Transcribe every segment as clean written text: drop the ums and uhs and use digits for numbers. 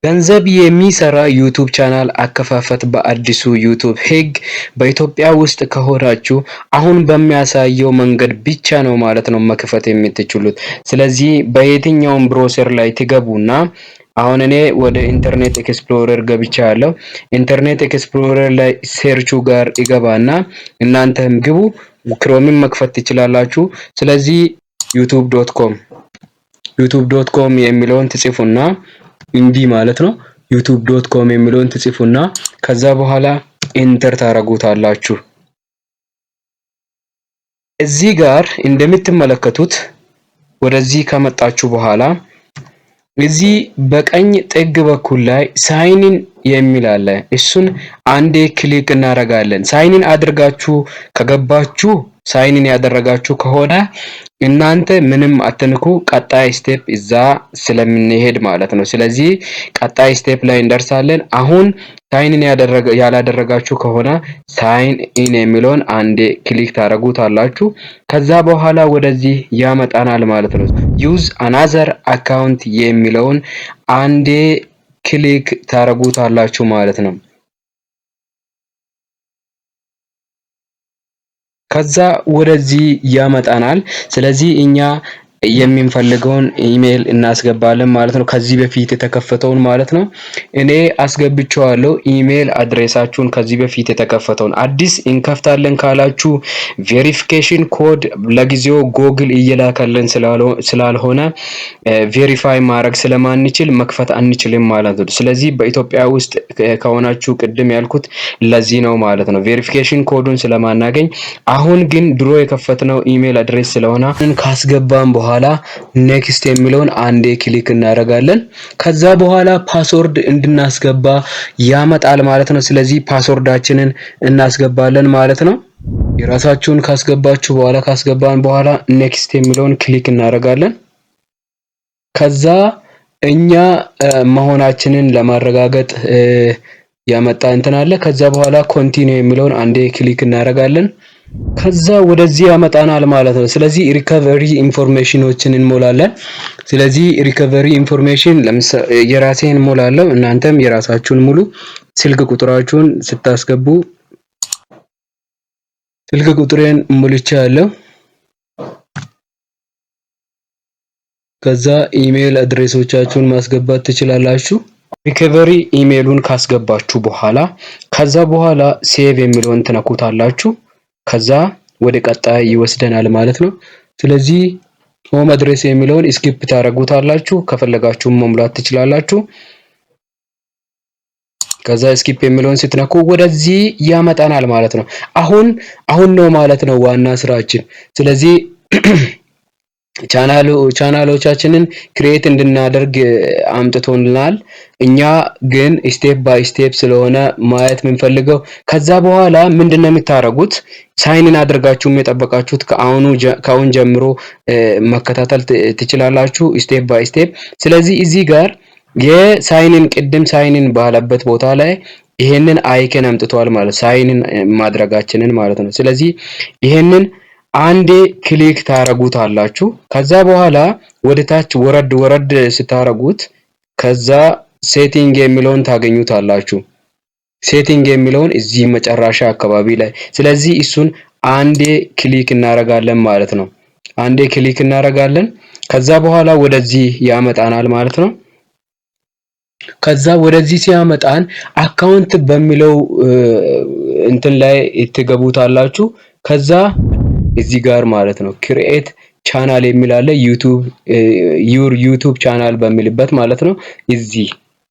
ገንዘብ የሚሰራ ዩቲዩብ ቻናል አከፋፈት በአዲሱ ዩቲዩብ ህግ በኢትዮጵያ ውስጥ ከሆናችሁ አሁን በሚያሳየው መንገድ ብቻ ነው ማለት ነው መክፈት የምትችሉት። ስለዚህ በየትኛውም ብሮዘር ላይ ትገቡና አሁን እኔ ወደ ኢንተርኔት ኤክስፕሎረር ገብቻለሁ። ኢንተርኔት ኤክስፕሎረር ላይ ሴርቹ ጋር ይገባና እናንተም ግቡ፣ ክሮምን መክፈት ትችላላችሁ። ስለዚህ youtube.com የሚለውን ትጽፉና እንዲህ ማለት ነው youtube.com የሚለውን ትጽፉና ከዛ በኋላ ኢንተር ታረጉታላችሁ። እዚህ ጋር እንደምትመለከቱት ወደዚህ ከመጣችሁ በኋላ እዚህ በቀኝ ጥግ በኩል ላይ ሳይንን የሚል አለ። እሱን አንዴ ክሊክ እናደርጋለን። ሳይንን አድርጋችሁ ከገባችሁ ሳይንን ያደረጋችሁ ከሆነ እናንተ ምንም አትንኩ፣ ቀጣይ ስቴፕ እዛ ስለምንሄድ ማለት ነው። ስለዚህ ቀጣይ ስቴፕ ላይ እንደርሳለን። አሁን ሳይንን ያላደረጋችሁ ከሆነ ሳይን ኢን የሚለውን አንዴ ክሊክ ታደርጉታላችሁ። ከዛ በኋላ ወደዚህ ያመጣናል ማለት ነው። ዩዝ አናዘር አካውንት የሚለውን አንዴ ክሊክ ታደርጉታላችሁ ማለት ነው። ከዛ ወደዚህ ያመጣናል። ስለዚህ እኛ የምንፈልገውን ኢሜል እናስገባለን ማለት ነው። ከዚህ በፊት የተከፈተውን ማለት ነው። እኔ አስገብቼዋለሁ ኢሜል አድሬሳችሁን ከዚህ በፊት የተከፈተውን። አዲስ እንከፍታለን ካላችሁ ቬሪፊኬሽን ኮድ ለጊዜው ጎግል እየላከልን ስላልሆነ ቬሪፋይ ማድረግ ስለማንችል መክፈት አንችልም ማለት ነው። ስለዚህ በኢትዮጵያ ውስጥ ከሆናችሁ ቅድም ያልኩት ለዚህ ነው ማለት ነው፣ ቬሪፊኬሽን ኮዱን ስለማናገኝ። አሁን ግን ድሮ የከፈትነው ኢሜል አድሬስ ስለሆነ ካስገባን በኋላ ኔክስት የሚለውን አንዴ ክሊክ እናደርጋለን። ከዛ በኋላ ፓስወርድ እንድናስገባ ያመጣል ማለት ነው። ስለዚህ ፓስወርዳችንን እናስገባለን ማለት ነው። የራሳችሁን ካስገባን በኋላ ኔክስት የሚለውን ክሊክ እናደርጋለን። ከዛ እኛ መሆናችንን ለማረጋገጥ ያመጣ እንትን አለ። ከዛ በኋላ ኮንቲኒው የሚለውን አንዴ ክሊክ እናደርጋለን። ከዛ ወደዚህ ያመጣናል ማለት ነው። ስለዚህ ሪከቨሪ ኢንፎርሜሽኖችን እንሞላለን። ስለዚህ ሪከቨሪ ኢንፎርሜሽን ለምሳሌ የራሴን እንሞላለሁ፣ እናንተም የራሳችሁን ሙሉ። ስልክ ቁጥራችሁን ስታስገቡ ስልክ ቁጥሬን ሞልቻለሁ። ከዛ ኢሜል አድሬሶቻችሁን ማስገባት ትችላላችሁ። ሪከቨሪ ኢሜሉን ካስገባችሁ በኋላ ከዛ በኋላ ሴቭ የሚለውን ትነኩታላችሁ። ከዛ ወደ ቀጣይ ይወስደናል ማለት ነው። ስለዚህ ሆም አድሬስ የሚለውን ስኪፕ ታደርጉታላችሁ፣ ከፈለጋችሁ መሙላት ትችላላችሁ። ከዛ ስኪፕ የሚለውን ስትነኩ ወደዚህ ያመጣናል ማለት ነው። አሁን ነው ማለት ነው ዋና ስራችን። ስለዚህ ቻናሎቻችንን ክሬት እንድናደርግ አምጥቶናል። እኛ ግን ስቴፕ ባይ ስቴፕ ስለሆነ ማየት የምንፈልገው። ከዛ በኋላ ምንድነው የምታደርጉት? ሳይንን አድርጋችሁ የጠበቃችሁት ከአሁን ጀምሮ መከታተል ትችላላችሁ ስቴፕ ባይ ስቴፕ። ስለዚህ እዚህ ጋር የሳይንን ቅድም ሳይንን ባለበት ቦታ ላይ ይሄንን አይከን አምጥቷል ማለት ሳይንን ማድረጋችንን ማለት ነው። ስለዚህ ይሄንን አንዴ ክሊክ ታረጉታላችሁ። ከዛ በኋላ ወደ ታች ወረድ ስታረጉት ከዛ ሴቲንግ የሚለውን ታገኙታላችሁ። ሴቲንግ የሚለውን እዚህ መጨረሻ አካባቢ ላይ። ስለዚህ እሱን አንዴ ክሊክ እናረጋለን ማለት ነው። አንዴ ክሊክ እናረጋለን። ከዛ በኋላ ወደዚህ ያመጣናል ማለት ነው። ከዛ ወደዚህ ሲያመጣን አካውንት በሚለው እንትን ላይ ትገቡታላችሁ። ከዛ እዚህ ጋር ማለት ነው ክሬት ቻናል የሚል አለ። ዩቲዩብ ቻናል በሚልበት ማለት ነው። እዚህ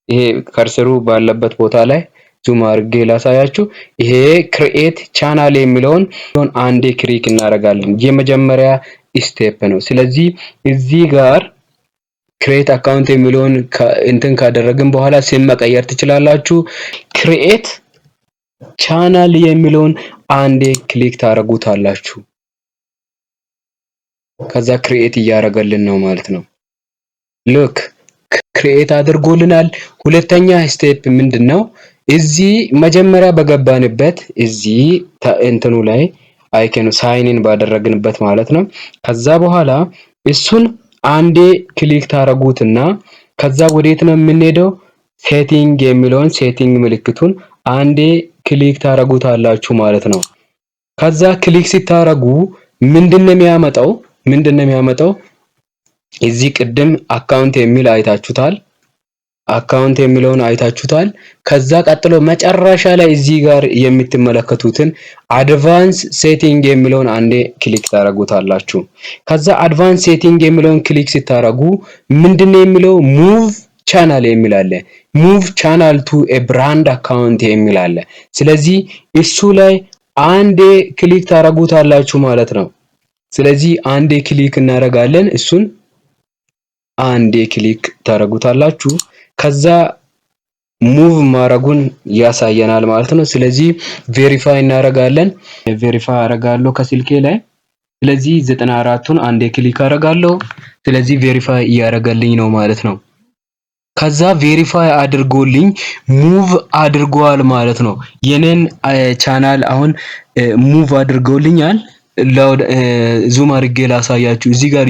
ይሄ ከርሰሩ ባለበት ቦታ ላይ ዙም አድርጌ ላሳያችሁ። ይሄ ክሬት ቻናል የሚለውን አንዴ ክሊክ እናደርጋለን። የመጀመሪያ ስቴፕ ነው። ስለዚህ እዚህ ጋር ክሬት አካውንት የሚለውን እንትን ካደረግን በኋላ ስም መቀየር ትችላላችሁ። ክሬት ቻናል የሚለውን አንዴ ክሊክ ታረጉታላችሁ። ከዛ ክሬት እያደረገልን ነው ማለት ነው። ሉክ ክሬት አድርጎልናል። ሁለተኛ ስቴፕ ምንድነው? እዚህ መጀመሪያ በገባንበት እዚህ እንትኑ ላይ አይከኑ ሳይንን ባደረግንበት ማለት ነው። ከዛ በኋላ እሱን አንዴ ክሊክ ታረጉትና ከዛ ወዴት ነው የምንሄደው? ሴቲንግ የሚለውን ሴቲንግ ምልክቱን አንዴ ክሊክ ታረጉታላችሁ ማለት ነው። ከዛ ክሊክ ሲታረጉ ምንድነው የሚያመጣው? እዚህ ቅድም አካውንት የሚል አይታችሁታል። አካውንት የሚለውን አይታችሁታል። ከዛ ቀጥሎ መጨረሻ ላይ እዚህ ጋር የምትመለከቱትን አድቫንስ ሴቲንግ የሚለውን አንዴ ክሊክ ታረጉታላችሁ። ከዛ አድቫንስ ሴቲንግ የሚለውን ክሊክ ሲታረጉ ምንድነው የሚለው ሙቭ ቻናል የሚል አለ። ሙቭ ቻናል ቱ ኤ ብራንድ አካውንት የሚል አለ። ስለዚህ እሱ ላይ አንዴ ክሊክ ታረጉታላችሁ ማለት ነው። ስለዚህ አንዴ ክሊክ እናደርጋለን። እሱን አንዴ ክሊክ ታረጉታላችሁ። ከዛ ሙቭ ማረጉን ያሳየናል ማለት ነው። ስለዚህ ቬሪፋይ እናደርጋለን። ቬሪፋይ አደርጋለሁ ከስልኬ ላይ። ስለዚህ 94ቱን አንዴ ክሊክ አደርጋለሁ። ስለዚህ ቬሪፋይ እያደረገልኝ ነው ማለት ነው። ከዛ ቬሪፋይ አድርጎልኝ ሙቭ አድርጓል ማለት ነው። የኔን ቻናል አሁን ሙቭ አድርጎልኛል። ዙም አድርጌ ላሳያችሁ። እዚህ ጋር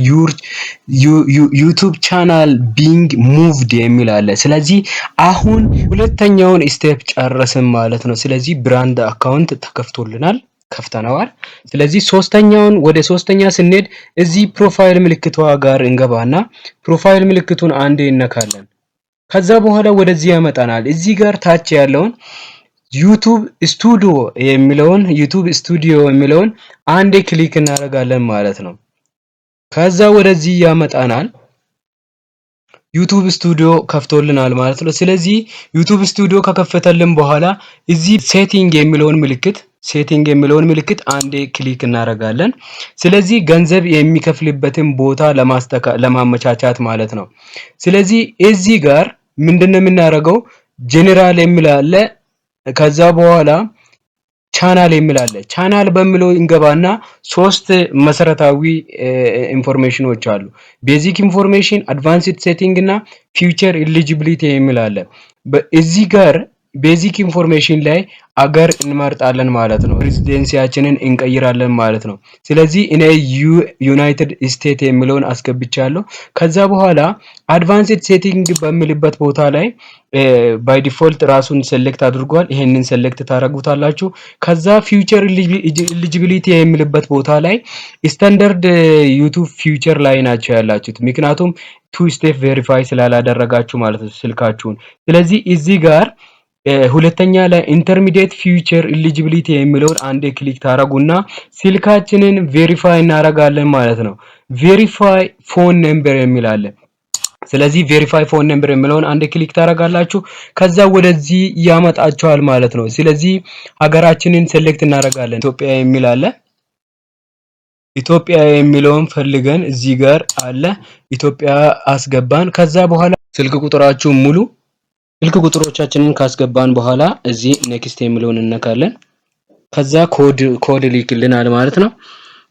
ዩቲዩብ ቻናል ቢንግ ሙቭድ የሚል አለ። ስለዚህ አሁን ሁለተኛውን ስቴፕ ጨረስን ማለት ነው። ስለዚህ ብራንድ አካውንት ተከፍቶልናል፣ ከፍተነዋል። ስለዚህ ወደ ሶስተኛ ስንሄድ እዚህ ፕሮፋይል ምልክቷ ጋር እንገባና ፕሮፋይል ምልክቱን አንዴ እነካለን። ከዛ በኋላ ወደዚህ ያመጣናል። እዚህ ጋር ታች ያለውን ዩቲዩብ ስቱዲዮ የሚለውን አንዴ ክሊክ እናደርጋለን ማለት ነው። ከዛ ወደዚህ ያመጣናል። ዩቲዩብ ስቱዲዮ ከፍቶልናል ማለት ነው። ስለዚህ ዩቲዩብ ስቱዲዮ ከከፈተልን በኋላ እዚህ ሴቲንግ የሚለውን ምልክት አንዴ ክሊክ እናደርጋለን። ስለዚህ ገንዘብ የሚከፍልበትን ቦታ ለማመቻቻት ማለት ነው። ስለዚህ እዚህ ጋር ምንድነው የምናደርገው? ጄኔራል የሚል አለ። ከዛ በኋላ ቻናል የሚል አለ። ቻናል በሚለው እንገባና ሶስት መሰረታዊ ኢንፎርሜሽኖች አሉ። ቤዚክ ኢንፎርሜሽን፣ አድቫንስድ ሴቲንግ እና ፊውቸር ኤሊጂቢሊቲ የሚል አለ። እዚህ ጋር ቤዚክ ኢንፎርሜሽን ላይ አገር እንመርጣለን ማለት ነው። ሬዚደንሲያችንን እንቀይራለን ማለት ነው። ስለዚህ እኔ ዩናይትድ ስቴትስ የሚለውን አስገብቻለሁ። ከዛ በኋላ አድቫንስድ ሴቲንግ በሚልበት ቦታ ላይ ባይ ዲፎልት ራሱን ሴሌክት አድርጓል። ይሄንን ሴሌክት ታረጉታላችሁ። ከዛ ፊውቸር ኤሊጂቢሊቲ የሚልበት ቦታ ላይ ስታንዳርድ ዩቲዩብ ፊውቸር ላይ ናቸው ያላችሁት። ምክንያቱም ቱ ስቴፕ ቬሪፋይ ስላላደረጋችሁ ማለት ነው ስልካችሁን። ስለዚህ እዚህ ጋር ሁለተኛ ላይ ኢንተርሚዲየት ፊውቸር ኤሊጂቢሊቲ የሚለውን አንዴ ክሊክ ታረጉና ስልካችንን ቬሪፋይ እናረጋለን ማለት ነው። ቬሪፋይ ፎን ነምበር የሚል አለ። ስለዚህ ቬሪፋይ ፎን ነምበር የሚለውን አንዴ ክሊክ ታረጋላችሁ። ከዛ ወደዚህ ያመጣችኋል ማለት ነው። ስለዚህ ሀገራችንን ሴሌክት እናረጋለን። ኢትዮጵያ የሚል አለ። ኢትዮጵያ የሚለውን ፈልገን እዚህ ጋር አለ። ኢትዮጵያ አስገባን። ከዛ በኋላ ስልክ ቁጥራችሁን ሙሉ ስልክ ቁጥሮቻችንን ካስገባን በኋላ እዚህ ኔክስት የሚለውን እነካለን። ከዛ ኮድ ሊክልናል ማለት ነው።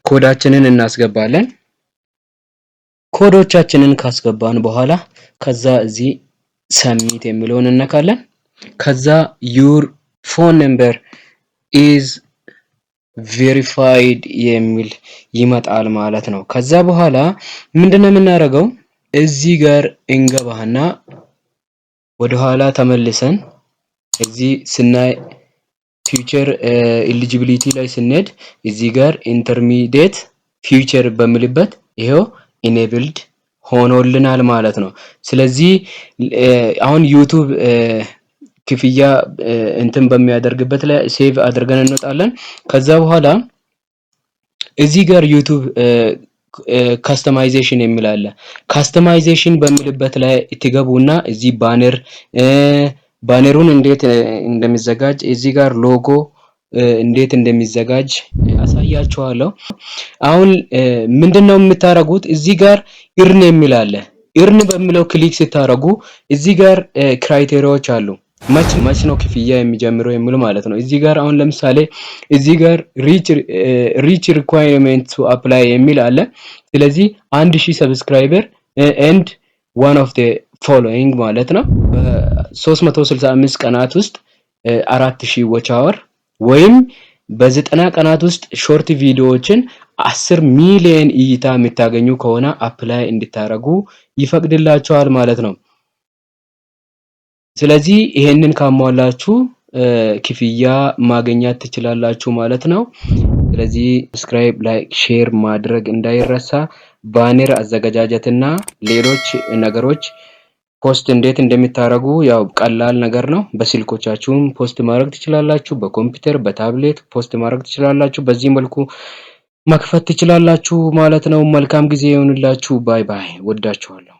ኮዳችንን እናስገባለን። ኮዶቻችንን ካስገባን በኋላ ከዛ እዚህ ሰሚት የሚለውን እነካለን። ከዛ ዩር ፎን ነምበር ኢዝ ቬሪፋይድ የሚል ይመጣል ማለት ነው። ከዛ በኋላ ምንድነው የምናደርገው? እዚህ ጋር እንገባና ወደ ኋላ ተመልሰን እዚህ ስናይ ፊውቸር ኤሊጂቢሊቲ ላይ ስንሄድ እዚህ ጋር ኢንተርሚዲየት ፊውቸር በሚልበት ይሄው ኢኔብልድ ሆኖልናል ማለት ነው። ስለዚህ አሁን ዩቲዩብ ክፍያ እንትን በሚያደርግበት ላይ ሴቭ አድርገን እንወጣለን። ከዛ በኋላ እዚህ ጋር ዩቲዩብ ካስተማይዜሽን የሚል አለ። ካስተማይዜሽን በሚልበት ላይ ትገቡና እዚህ ባነሩን እንዴት እንደሚዘጋጅ እዚህ ጋር ሎጎ እንዴት እንደሚዘጋጅ አሳያችኋለሁ። አሁን ምንድነው የምታረጉት? እዚህ ጋር ኢርን የሚል አለ። ኢርን በሚለው ክሊክ ስታረጉ እዚህ ጋር ክራይቴሪያዎች አሉ። መች ነው ክፍያ የሚጀምረው የሚሉ ማለት ነው። እዚህ ጋር አሁን ለምሳሌ እዚህ ጋር ሪች ሪኳየርመንት ቱ አፕላይ የሚል አለ። ስለዚህ 1000 ሰብስክራይበር ኤንድ ዋን ኦፍ ዘ ፎሎዊንግ ማለት ነው በ365 ቀናት ውስጥ 4000 ዋች አወር ወይም በ90 ቀናት ውስጥ ሾርት ቪዲዮዎችን 10 ሚሊዮን እይታ የምታገኙ ከሆነ አፕላይ እንድታረጉ ይፈቅድላችኋል ማለት ነው። ስለዚህ ይሄንን ካሟላችሁ ክፍያ ማግኘት ትችላላችሁ ማለት ነው። ስለዚህ ሰብስክራይብ፣ ላይክ፣ ሼር ማድረግ እንዳይረሳ። ባነር አዘገጃጀትና ሌሎች ነገሮች ፖስት እንዴት እንደሚታረጉ ያው ቀላል ነገር ነው። በስልኮቻችሁም ፖስት ማድረግ ትችላላችሁ። በኮምፒውተር በታብሌት ፖስት ማድረግ ትችላላችሁ። በዚህ መልኩ መክፈት ትችላላችሁ ማለት ነው። መልካም ጊዜ ይሁንላችሁ። ባይ ባይ። ወዳችኋለሁ።